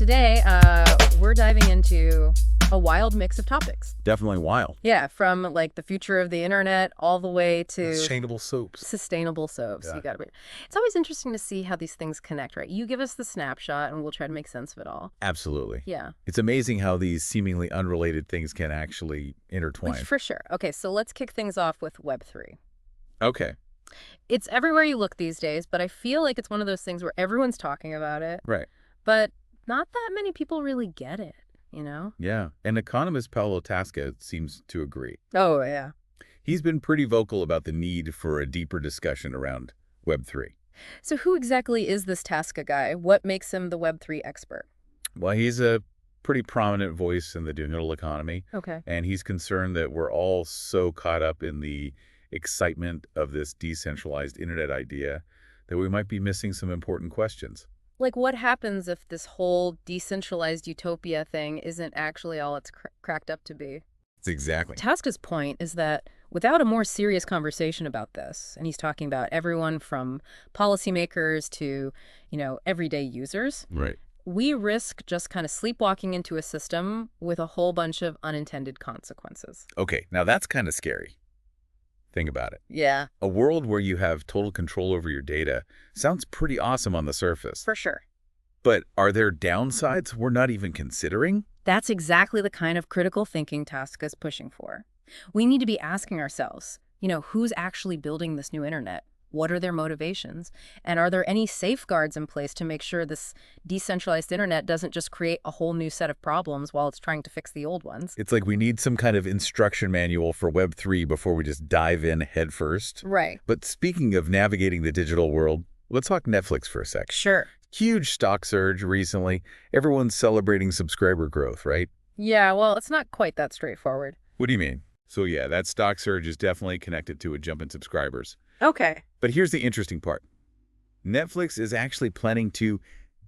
today, we're diving into a wild mix of topics. Definitely wild. Yeah, from like the future of the internet all the way to Sustainable soaps. sustainable soaps. Yeah. You got to be. It's always interesting to see how these things connect, right? You give us the snapshot, and we'll try to make sense of it all. Absolutely. Yeah, It's amazing how these seemingly unrelated things can actually intertwine. for sure. Okay, so let's kick things off with Web3. Okay. It's everywhere you look these days, but I feel like it's one of those things where everyone's talking about it, Right. but not that many people really get it, you know? Yeah. And economist Paolo Tasca seems to agree. Oh, yeah. He's been pretty vocal about the need for a deeper discussion around Web3. So who exactly is this Tasca guy? What makes him the Web3 expert? Well, he's a pretty prominent voice in the digital economy, Okay. and he's concerned that we're all so caught up in the excitement of this decentralized internet idea that we might be missing some important questions. Like, what happens if this whole decentralized utopia thing isn't actually all it's cracked up to be? That's exactly. Tasca's point is that without a more serious conversation about this, and he's talking about everyone from policymakers to, everyday users, Right. we risk just kind of sleepwalking into a system with a whole bunch of unintended consequences. Okay, now that's kind of scary. Think about it. Yeah, A world where you have total control over your data sounds pretty awesome on the surface. for sure. But are there downsides we're not even considering? That's exactly the kind of critical thinking Tasca's pushing for. We need to be asking ourselves, who's actually building this new internet? What are their motivations? And are there any safeguards in place to make sure this decentralized internet doesn't just create a whole new set of problems while it's trying to fix the old ones? It's like we need some kind of instruction manual for Web3 before we just dive in headfirst. Right. But speaking of navigating the digital world, let's talk Netflix for a sec. Sure. Huge stock surge recently. Everyone's celebrating subscriber growth, right? Yeah, well, it's not quite that straightforward. What do you mean? So yeah, that stock surge is definitely connected to a jump in subscribers. Okay. But here's the interesting part. Netflix is actually planning to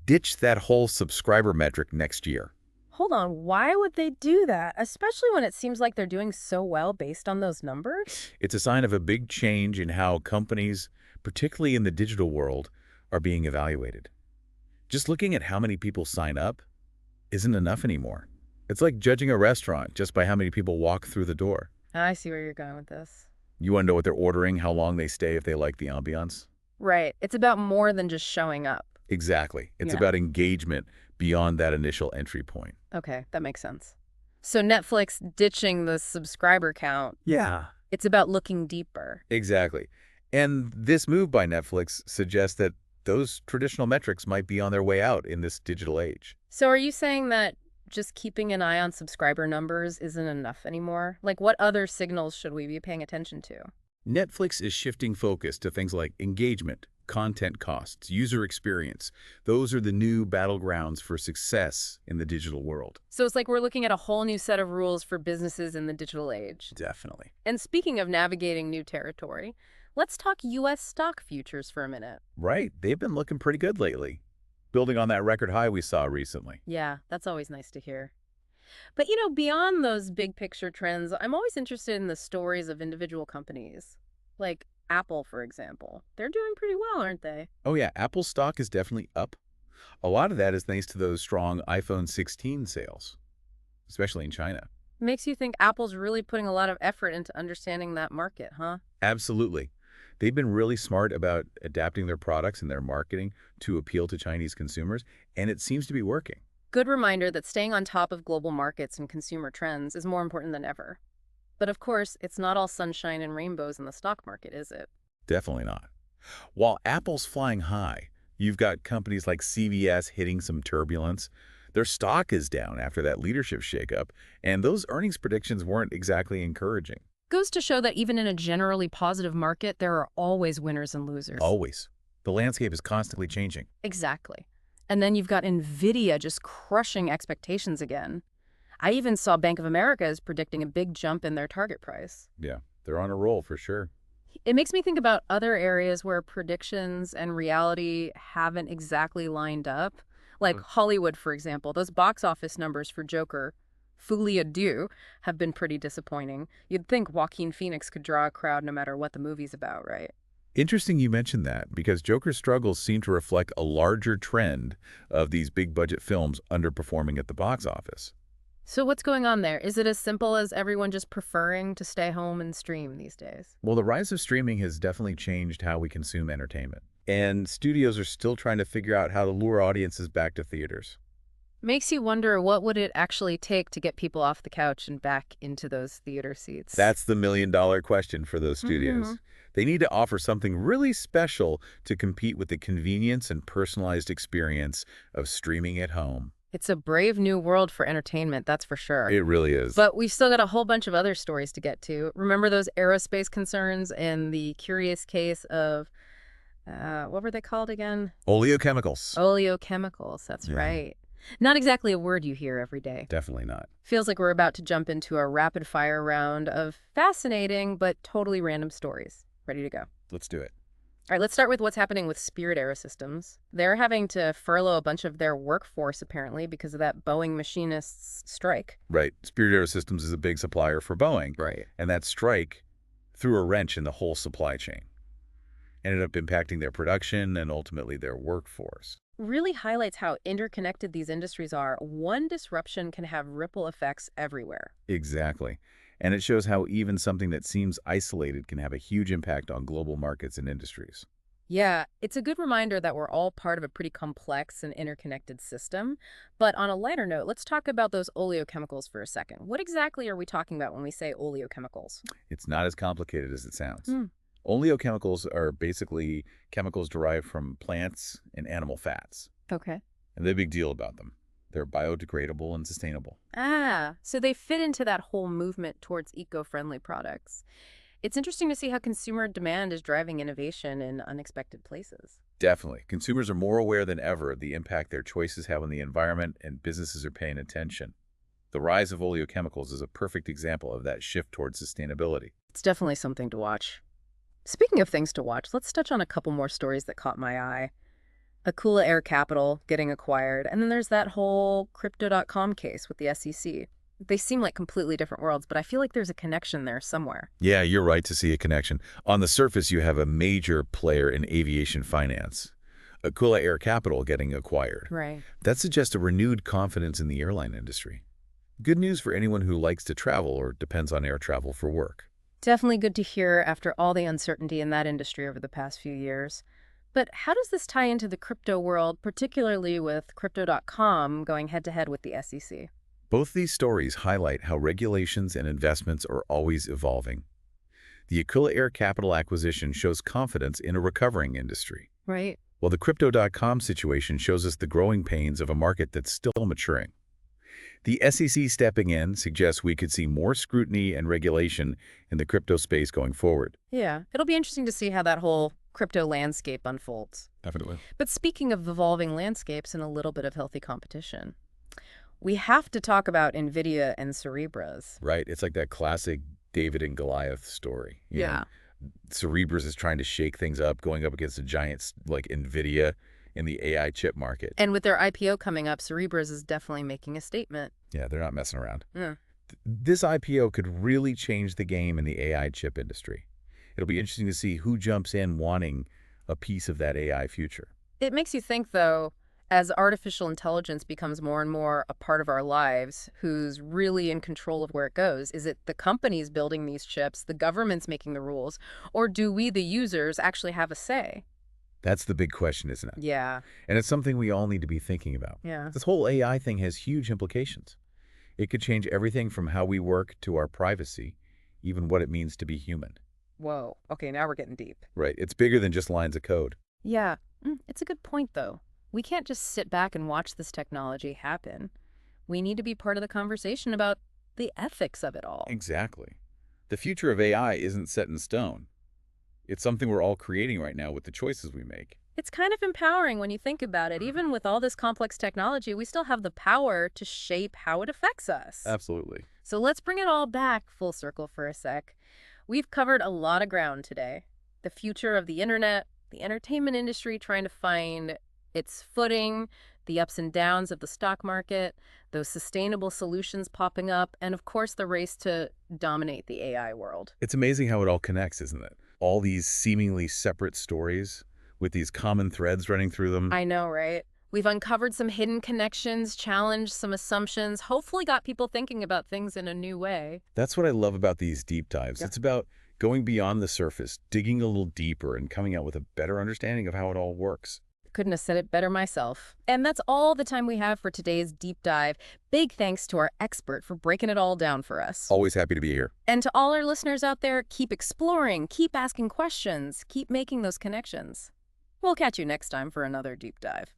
ditch that whole subscriber metric next year. Hold on. Why would they do that? Especially when it seems like they're doing so well based on those numbers? It's a sign of a big change in how companies, particularly in the digital world, are being evaluated. Just looking at how many people sign up isn't enough anymore. It's like judging a restaurant just by how many people walk through the door. I see where you're going with this. You want to know what they're ordering, how long they stay, if they like the ambiance? Right. It's about more than just showing up. Exactly. It's Yeah. about engagement beyond that initial entry point. Okay, that makes sense. So Netflix ditching the subscriber count, Yeah. it's about looking deeper. Exactly. And this move by Netflix suggests that those traditional metrics might be on their way out in this digital age. So are you saying that just keeping an eye on subscriber numbers isn't enough anymore? Like, what other signals should we be paying attention to? Netflix is shifting focus to things like engagement, content costs, user experience. Those are the new battlegrounds for success in the digital world. So it's like we're looking at a whole new set of rules for businesses in the digital age. Definitely. And speaking of navigating new territory, let's talk U.S. stock futures for a minute. Right. They've been looking pretty good lately, building on that record high we saw recently. Yeah, that's always nice to hear. But, beyond those big picture trends, I'm always interested in the stories of individual companies. Like Apple, for example. They're doing pretty well, aren't they? Oh yeah, Apple stock is definitely up. A lot of that is thanks to those strong iPhone 16 sales, especially in China. Makes you think Apple's really putting a lot of effort into understanding that market, huh? Absolutely. They've been really smart about adapting their products and their marketing to appeal to Chinese consumers, and it seems to be working. Good reminder that staying on top of global markets and consumer trends is more important than ever. But of course, it's not all sunshine and rainbows in the stock market, is it? Definitely not. While Apple's flying high, you've got companies like CVS hitting some turbulence. Their stock is down after that leadership shakeup, and those earnings predictions weren't exactly encouraging. Goes to show that even in a generally positive market, there are always winners and losers. Always. The landscape is constantly changing. Exactly. And then you've got Nvidia just crushing expectations again. I even saw Bank of America is predicting a big jump in their target price. Yeah, they're on a roll for sure. It makes me think about other areas where predictions and reality haven't exactly lined up. Like Hollywood, for example. Those box office numbers for Joker, Folie, Deux, have been pretty disappointing. You'd think Joaquin Phoenix could draw a crowd no matter what the movie's about, right? Interesting you mentioned that, because Joker's struggles seem to reflect a larger trend of these big-budget films underperforming at the box office. So what's going on there? Is it as simple as everyone just preferring to stay home and stream these days? Well, the rise of streaming has definitely changed how we consume entertainment. And studios are still trying to figure out how to lure audiences back to theaters. Makes you wonder, what would it actually take to get people off the couch and back into those theater seats? That's the million-dollar question for those Mhm. studios. They need to offer something really special to compete with the convenience and personalized experience of streaming at home. It's a brave new world for entertainment, that's for sure. It really is. But we've still got a whole bunch of other stories to get to. Remember those aerospace concerns and the curious case of, what were they called again? Oleochemicals. Oleochemicals, that's Yeah. right. Not exactly a word you hear every day. Definitely not. Feels like we're about to jump into a rapid-fire round of fascinating but totally random stories. Ready to go. Let's do it. All right, let's start with what's happening with Spirit AeroSystems. They're having to furlough a bunch of their workforce, apparently, because of that Boeing machinists' strike. Right. Spirit AeroSystems is a big supplier for Boeing. Right. And that strike threw a wrench in the whole supply chain. Ended up impacting their production and ultimately their workforce. Really highlights how interconnected these industries are. One disruption can have ripple effects everywhere. Exactly. And it shows how even something that seems isolated can have a huge impact on global markets and industries. Yeah, it's a good reminder that we're all part of a pretty complex and interconnected system. But on a lighter note, let's talk about those oleochemicals for a second. What exactly are we talking about when we say oleochemicals? It's not as complicated as it sounds. Hmm. Oleochemicals are basically chemicals derived from plants and animal fats. Okay. And the big deal about them, they're biodegradable and sustainable. Ah, so they fit into that whole movement towards eco-friendly products. It's interesting to see how consumer demand is driving innovation in unexpected places. Definitely. Consumers are more aware than ever of the impact their choices have on the environment, and businesses are paying attention. The rise of oleochemicals is a perfect example of that shift towards sustainability. It's definitely something to watch. Speaking of things to watch, let's touch on a couple more stories that caught my eye. Aquila Air Capital getting acquired, and then there's that whole Crypto.com case with the SEC. They seem like completely different worlds, but I feel like there's a connection there somewhere. Yeah, you're right to see a connection. On the surface, you have a major player in aviation finance, Aquila Air Capital, getting acquired. Right. That suggests a renewed confidence in the airline industry. Good news for anyone who likes to travel or depends on air travel for work. Definitely good to hear after all the uncertainty in that industry over the past few years. But how does this tie into the crypto world, particularly with Crypto.com going head-to-head with the SEC? Both these stories highlight how regulations and investments are always evolving. The Aquila Air Capital acquisition shows confidence in a recovering industry, Right. while the Crypto.com situation shows us the growing pains of a market that's still maturing. The SEC stepping in suggests we could see more scrutiny and regulation in the crypto space going forward. Yeah. It'll be interesting to see how that whole crypto landscape unfolds. Definitely. But speaking of evolving landscapes and a little bit of healthy competition, we have to talk about Nvidia and Cerebras. Right. It's like that classic David and Goliath story. You know, Cerebras is trying to shake things up, going up against a giant like Nvidia in the AI chip market. And with their IPO coming up, Cerebras is definitely making a statement. Yeah, they're not messing around. Yeah. This IPO could really change the game in the AI chip industry. It'll be interesting to see who jumps in wanting a piece of that AI future. It makes you think, though, as artificial intelligence becomes more and more a part of our lives, who's really in control of where it goes? Is it the companies building these chips, the government's making the rules, or do we, the users, actually have a say? That's the big question, isn't it? Yeah. And it's something we all need to be thinking about. Yeah. This whole AI thing has huge implications. It could change everything from how we work to our privacy, even what it means to be human. Whoa. Okay, now we're getting deep. Right. It's bigger than just lines of code. Yeah. It's a good point, though. We can't just sit back and watch this technology happen. We need to be part of the conversation about the ethics of it all. Exactly. The future of AI isn't set in stone. It's something we're all creating right now with the choices we make. It's kind of empowering when you think about it. Even with all this complex technology, we still have the power to shape how it affects us. Absolutely. So let's bring it all back full circle for a sec. We've covered a lot of ground today. The future of the internet, the entertainment industry trying to find its footing, the ups and downs of the stock market, those sustainable solutions popping up, and of course the race to dominate the AI world. It's amazing how it all connects, isn't it? all these seemingly separate stories with these common threads running through them. I know, right? We've uncovered some hidden connections, challenged some assumptions, hopefully got people thinking about things in a new way. That's what I love about these deep dives. Yeah. It's about going beyond the surface, digging a little deeper, and coming out with a better understanding of how it all works. Couldn't have said it better myself. And that's all the time we have for today's deep dive. Big thanks to our expert for breaking it all down for us. Always happy to be here. And to all our listeners out there, keep exploring, keep asking questions, keep making those connections. We'll catch you next time for another deep dive.